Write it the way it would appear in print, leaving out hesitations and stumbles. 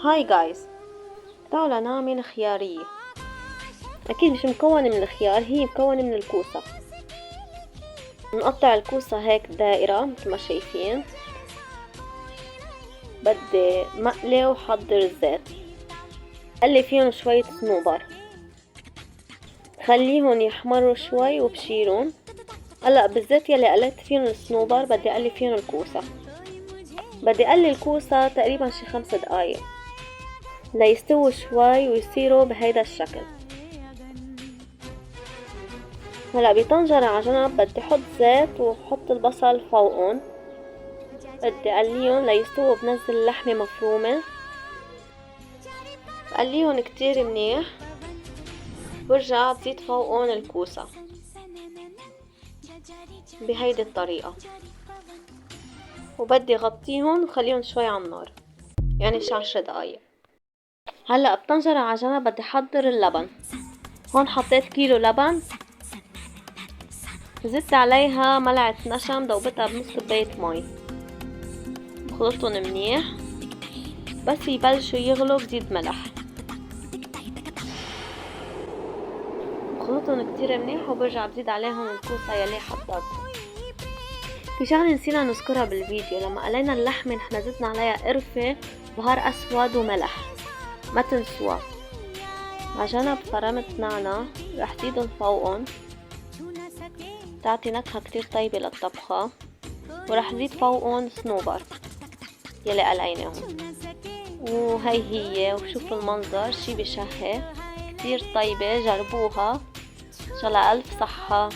هاي جايز، تعالوا نعمل خيارية. أكيد مش مكونة من الخيار، هي مكونة من الكوسة. نقطع الكوسة هيك دائرة مثل ما شايفين. بدي مقلي وحضر الزيت، قلي فيهم شوية صنوبر، خليهم يحمروا شوي وبشيلهم. هلا بالزيت يلي قليت فيهم الصنوبر بدي اقلي فيهم الكوسة. بدي اقلي الكوسة تقريبا شي 5 دقايق ليستووا شوي ويصيروا بهيدا الشكل. هلا بطنجرة على جنب بدي احط زيت وحط البصل فوقهم. بدي اقليهم ليستووا. بنزل اللحمة مفرومة، بقليهم كتير منيح. برجع بزيد فوقهم الكوسة بهيدي الطريقة، وبدي غطيهم وخليهم شوي على النار، يعني شي 10 دقايق. هلا بطنجرة على جنب بدي احضر اللبن. هون حطيت كيلو لبن، زدت عليها ملعقة نشا مذوبتها بنص كوباية مي. بخلطهم منيح، بس يبلشوا يغلوا بزيد ملح. بخلطهم كتير منيح وبرجع بزيد عليهم الكوسة يلي حطيتها. في شغلة نسينا نذكرها بالفيديو، لما قلينا اللحمة نحن زدنا عليها قرفة، بهار اسود وملح، ما تنسوها. عجنب فرمت نعناع رح زيدن فوقن، تعطي نكهة كتير طيبة للطبخة. ورح زيد فوقن صنوبر يلي قليناهم. وهي هي، وشوفوا المنظر شي بشهي، كتير طيبة. جربوها، ان شاء الله ألف صحة.